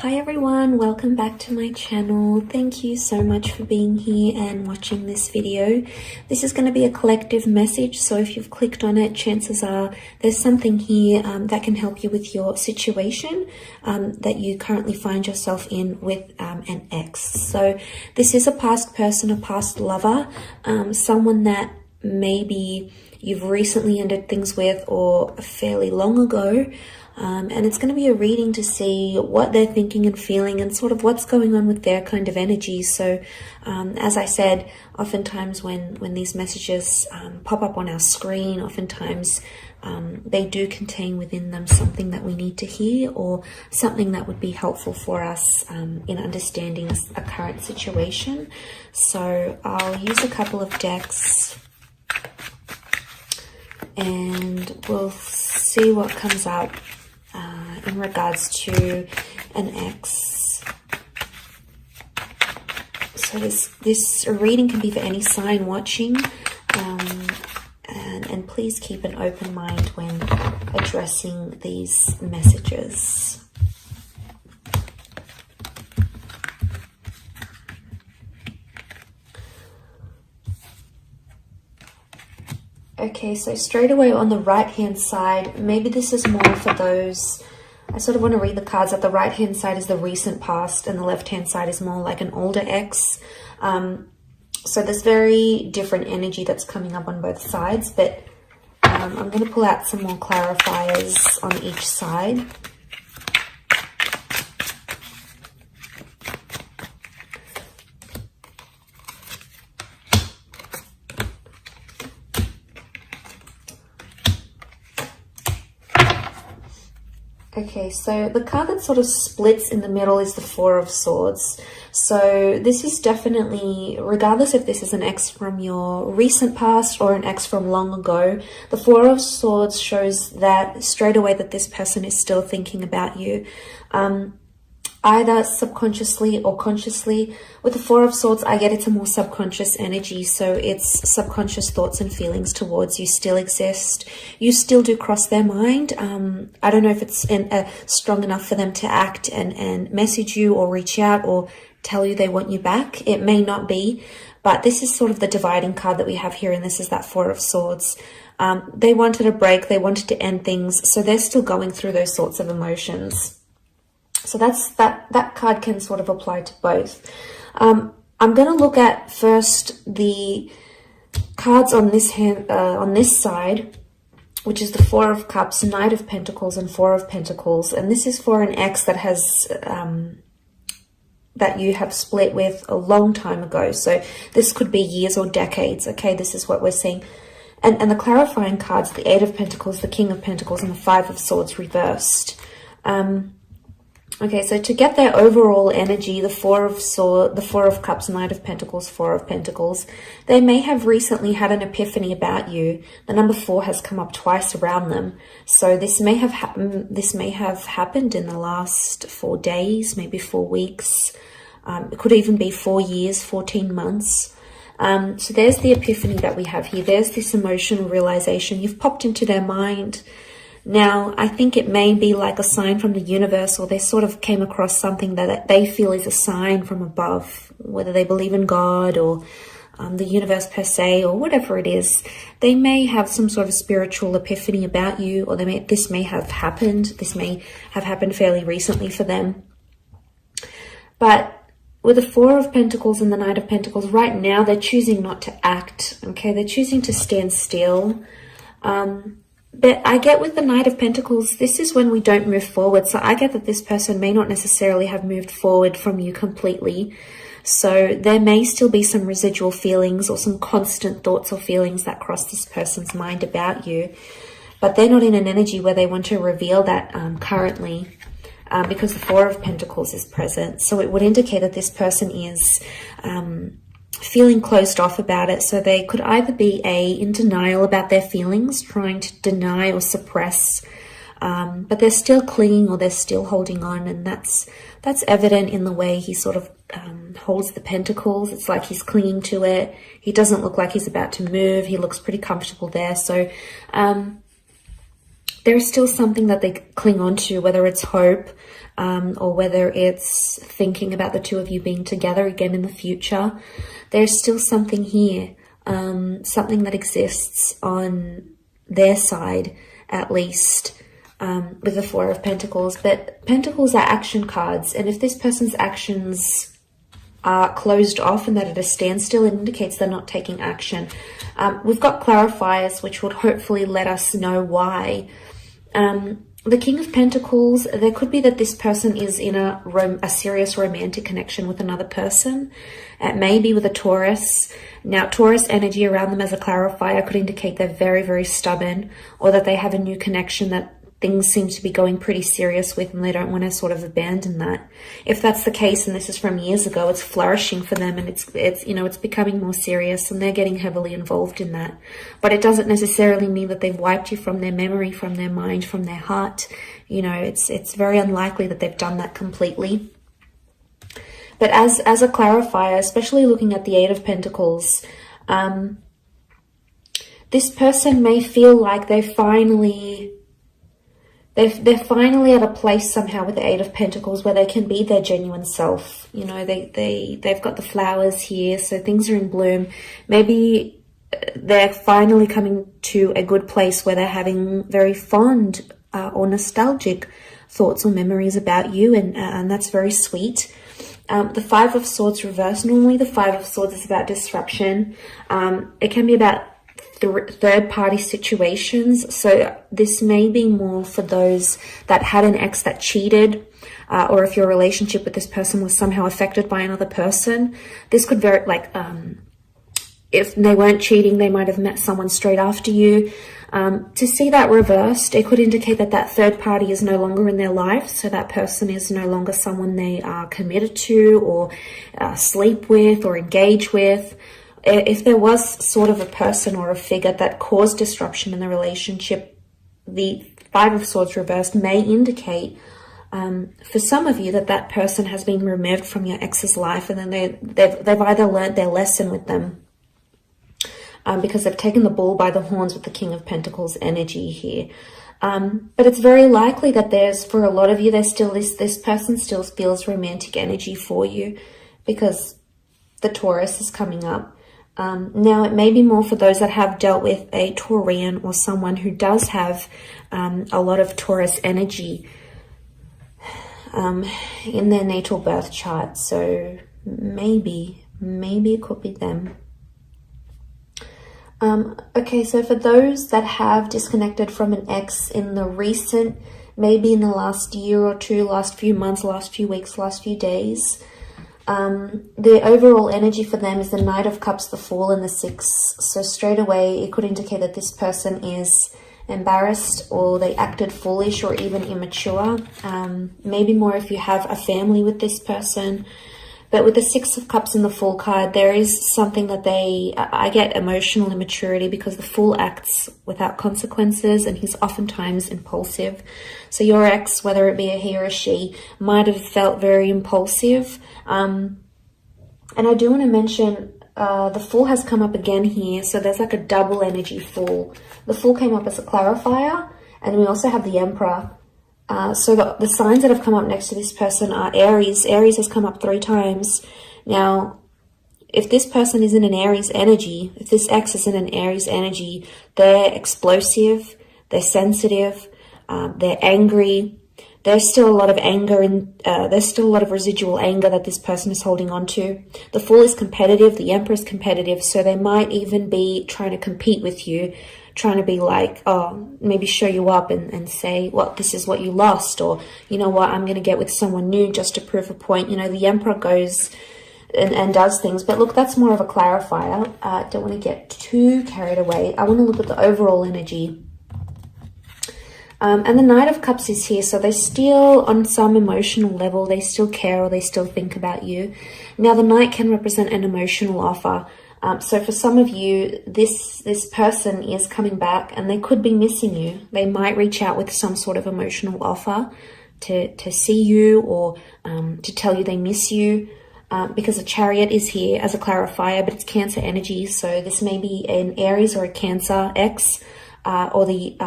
Hi everyone, welcome back to my channel. Thank you so much for being here and watching this video. This is going to be a collective message, so if you've clicked on it, chances are there's something here that can help you with your situation that you currently find yourself in with an ex. So this is a past person, a past lover, someone that maybe you've recently ended things with or fairly long ago. And it's going to be a reading to see what they're thinking and feeling and sort of what's going on with their kind of energy. So as I said, oftentimes when these messages pop up on our screen, oftentimes they do contain within them something that we need to hear or something that would be helpful for us in understanding a current situation. So I'll use a couple of decks and we'll see what comes up in regards to an ex. So this reading can be for any sign watching, and please keep an open mind when addressing these messages. Okay, so straight away on the right-hand side, maybe this is more for those, I sort of want to read the cards that the right-hand side is the recent past and the left-hand side is more like an older ex. So there's very different energy that's coming up on both sides, but I'm going to pull out some more clarifiers on each side. Okay, so the card that sort of splits in the middle is the Four of Swords. So this is definitely, regardless if this is an ex from your recent past or an ex from long ago, the Four of Swords shows that straight away that this person is still thinking about you. Either subconsciously or consciously. With the Four of Swords, I get it's a more subconscious energy. So it's subconscious thoughts and feelings towards you still exist. You still do cross their mind. I don't know if it's strong enough for them to act and message you or reach out or tell you they want you back. It may not be, but this is sort of the dividing card that we have here. And this is that Four of Swords. They wanted a break. They wanted to end things. So they're still going through those sorts of emotions. So that card can sort of apply to both. I'm going to look at first the cards on this hand, on this side, which is the Four of Cups, Knight of Pentacles, and Four of Pentacles. And this is for an ex that has that you have split with a long time ago. So this could be years or decades. Okay, this is what we're seeing. And the clarifying cards, the Eight of Pentacles, the King of Pentacles, and the Five of Swords reversed. Okay, so to get their overall energy, the Four of Cups, Knight of Pentacles, Four of Pentacles, they may have recently had an epiphany about you. The number 4 has come up twice around them. So this may have happened in the last 4 days, maybe 4 weeks. It could even be 4 years, 14 months. So there's the epiphany that we have here. There's this emotional realization. You've popped into their mind. Now, I think it may be like a sign from the universe, or they sort of came across something that they feel is a sign from above, whether they believe in God or the universe per se, or whatever it is. They may have some sort of spiritual epiphany about you, or this may have happened. This may have happened fairly recently for them. But with the Four of Pentacles and the Knight of Pentacles, right now they're choosing not to act. Okay, they're choosing to stand still. But I get with the Knight of Pentacles, this is when we don't move forward. So I get that this person may not necessarily have moved forward from you completely. So there may still be some residual feelings or some constant thoughts or feelings that cross this person's mind about you. But they're not in an energy where they want to reveal that currently because the Four of Pentacles is present. So it would indicate that this person is feeling closed off about it. So they could either be in denial about their feelings, trying to deny or suppress, but they're still clinging or they're still holding on. And that's evident in the way he sort of holds the pentacles. It's like he's clinging to it. He doesn't look like he's about to move. He looks pretty comfortable there. So there's still something that they cling on to, whether it's hope, or whether it's thinking about the two of you being together again in the future, there's still something here, something that exists on their side, at least, with the Four of Pentacles. But Pentacles are action cards, and if this person's actions are closed off and that at a standstill, it indicates they're not taking action. We've got clarifiers which would hopefully let us know why. The King of Pentacles, there could be that this person is in a serious romantic connection with another person. It may be with a Taurus. Now, Taurus energy around them as a clarifier could indicate they're very, very stubborn, or that they have a new connection that things seem to be going pretty serious with, and they don't want to sort of abandon that. If that's the case, and this is from years ago, it's flourishing for them, and it's becoming more serious, and they're getting heavily involved in that. But it doesn't necessarily mean that they've wiped you from their memory, from their mind, from their heart. It's very unlikely that they've done that completely. But as a clarifier, especially looking at the Eight of Pentacles, this person may feel like they're finally at a place somehow with the Eight of Pentacles where they can be their genuine self. They've got the flowers here, so things are in bloom. Maybe they're finally coming to a good place where they're having very fond or nostalgic thoughts or memories about you, and that's very sweet. The Five of Swords reversed. Normally the Five of Swords is about disruption. It can be about third-party situations. So this may be more for those that had an ex that cheated, or if your relationship with this person was somehow affected by another person. This could very, if they weren't cheating, they might have met someone straight after you. To see that reversed, it could indicate that that third party is no longer in their life. So that person is no longer someone they are committed to, or sleep with, or engage with. If there was sort of a person or a figure that caused disruption in the relationship, the Five of Swords reversed may indicate for some of you that person has been removed from your ex's life, and then they've either learned their lesson with them, because they've taken the bull by the horns with the King of Pentacles energy here. But it's very likely that for a lot of you, there's still this person still feels romantic energy for you, because the Taurus is coming up. Now, it may be more for those that have dealt with a Taurian or someone who does have a lot of Taurus energy in their natal birth chart. So maybe it could be them. Okay, so for those that have disconnected from an ex in the recent, maybe in the last year or two, last few months, last few weeks, last few days, the overall energy for them is the Knight of Cups, the Fool, and the Six. So straight away, it could indicate that this person is embarrassed, or they acted foolish, or even immature. Maybe more if you have a family with this person. But with the Six of Cups and the Fool card, there is something that I get emotional immaturity, because the Fool acts without consequences, and he's oftentimes impulsive. So your ex, whether it be a he or a she, might have felt very impulsive. And I do want to mention, the Fool has come up again here. So there's like a double energy Fool. The Fool came up as a clarifier, and we also have the Emperor. So the signs that have come up next to this person are Aries. Aries has come up 3 times. Now, if this person is in an Aries energy, if this ex is in an Aries energy, they're explosive, they're sensitive, they're angry. There's still a lot of anger, and there's still a lot of residual anger that this person is holding on to. The Fool is competitive, the Emperor is competitive, so they might even be trying to compete with you, trying to be like, oh, maybe show you up and say, well, this is what you lost, or, you know what, I'm going to get with someone new just to prove a point. You know, the Emperor goes and does things. But look, that's more of a clarifier. Don't want to get too carried away. I want to look at the overall energy. And the Knight of Cups is here, so they still, on some emotional level, they still care, or they still think about you. Now, the Knight can represent an emotional offer. So for some of you, this person is coming back, and they could be missing you. They might reach out with some sort of emotional offer to see you, or to tell you they miss you, because the Chariot is here as a clarifier, but it's Cancer energy. So this may be an Aries or a Cancer ex, or the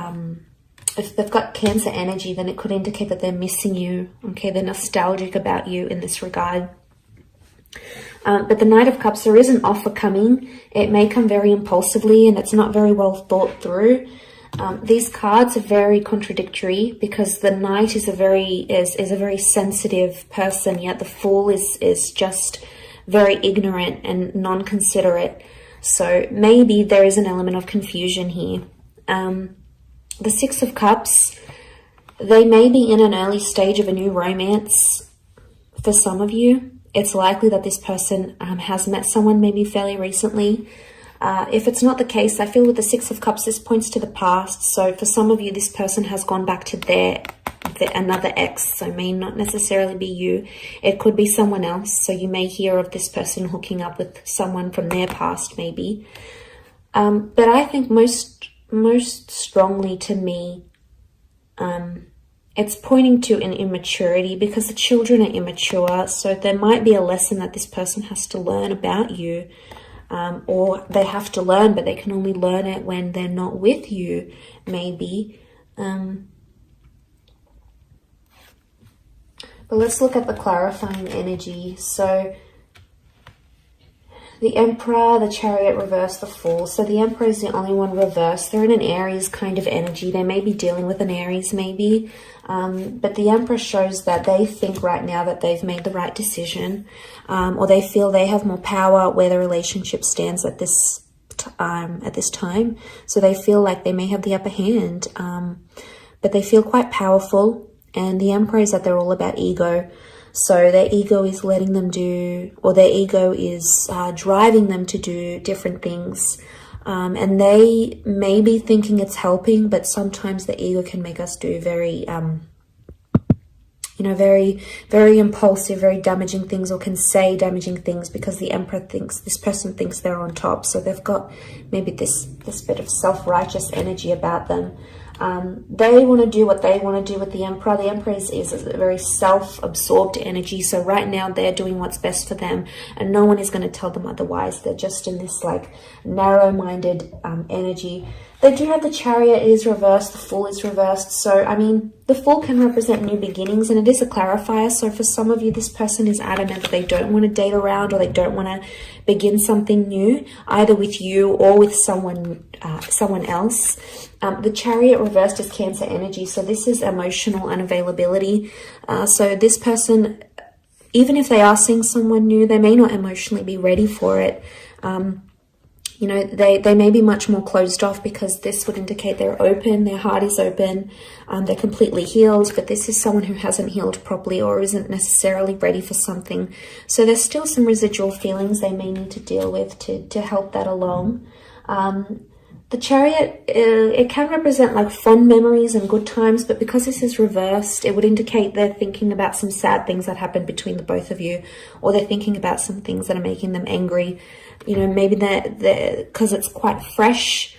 if they've got Cancer energy, then it could indicate that they're missing you. Okay, they're nostalgic about you in this regard. But the Knight of Cups, there is an offer coming. It may come very impulsively and it's not very well thought through. These cards are very contradictory because the Knight is a very sensitive person, yet the Fool is just very ignorant and non-considerate. So maybe there is an element of confusion here. The Six of Cups, they may be in an early stage of a new romance for some of you. It's likely that this person has met someone maybe fairly recently. If it's not the case, I feel with the Six of Cups, this points to the past. So for some of you, this person has gone back to another ex. So may not necessarily be you. It could be someone else. So you may hear of this person hooking up with someone from their past, maybe. But I think most strongly to me, it's pointing to an immaturity because the children are immature. So there might be a lesson that this person has to learn about you. Or they have to learn, but they can only learn it when they're not with you, maybe. But let's look at the clarifying energy. So the Emperor, the Chariot reverse, the Fool. So the Emperor is the only one reversed. They're in an Aries kind of energy. They may be dealing with an Aries maybe. But the Emperor shows that they think right now that they've made the right decision. Or they feel they have more power where the relationship stands at this time. So they feel like they may have the upper hand. But they feel quite powerful. And the Emperor is that they're all about ego. So their ego is letting them do, or their ego is driving them to do different things. And they may be thinking it's helping, but sometimes the ego can make us do very, very, very impulsive, very damaging things, or can say damaging things because the Emperor thinks, this person thinks they're on top. So they've got maybe this bit of self-righteous energy about them. They want to do what they want to do with the Emperor. The Emperor is a very self-absorbed energy. So right now they're doing what's best for them and no one is going to tell them otherwise. They're just in this like narrow-minded energy. They do have the Chariot is reversed. The Fool is reversed. So, I mean, the Fool can represent new beginnings and it is a clarifier. So for some of you, this person is adamant that they don't want to date around or they don't want to begin something new, either with you or with someone else. The Chariot reversed is Cancer energy. So this is emotional unavailability. So this person, even if they are seeing someone new, they may not emotionally be ready for it. They may be much more closed off because this would indicate they're open, their heart is open, they're completely healed, but this is someone who hasn't healed properly or isn't necessarily ready for something. So there's still some residual feelings they may need to deal with to help that along. The Chariot, it can represent like fond memories and good times, but because this is reversed, it would indicate they're thinking about some sad things that happened between the both of you, or they're thinking about some things that are making them angry. Maybe they're because it's quite fresh.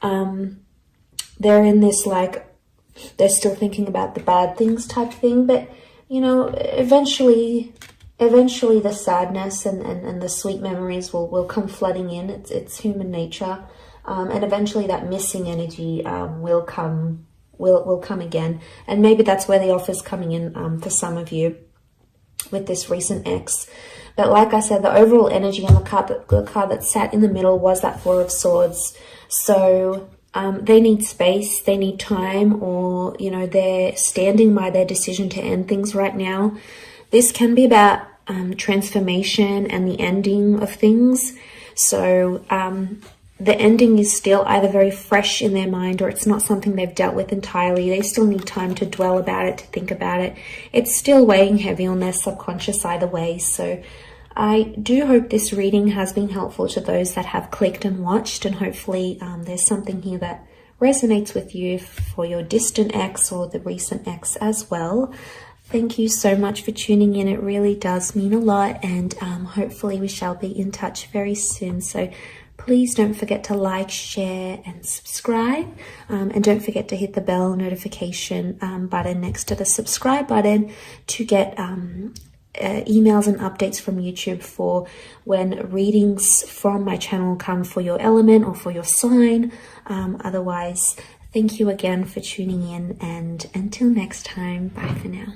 They're in this like, they're still thinking about the bad things type thing, but eventually the sadness and the sweet memories will come flooding in. It's human nature. And eventually that missing energy will come again. And maybe that's where the offer's coming in for some of you with this recent ex. But like I said, the overall energy on the card that sat in the middle was that Four of Swords. So they need space, they need time, or, they're standing by their decision to end things right now. This can be about transformation and the ending of things. So the ending is still either very fresh in their mind or it's not something they've dealt with entirely. They still need time to dwell about it, to think about it. It's still weighing heavy on their subconscious either way. So I do hope this reading has been helpful to those that have clicked and watched, and hopefully there's something here that resonates with you for your distant ex or the recent ex as well. Thank you so much for tuning in. It really does mean a lot, and hopefully we shall be in touch very soon. So please don't forget to like, share, and subscribe. And don't forget to hit the bell notification button next to the subscribe button to get emails and updates from YouTube for when readings from my channel come for your element or for your sign. Otherwise, Thank you again for tuning in, and until next time, bye for now.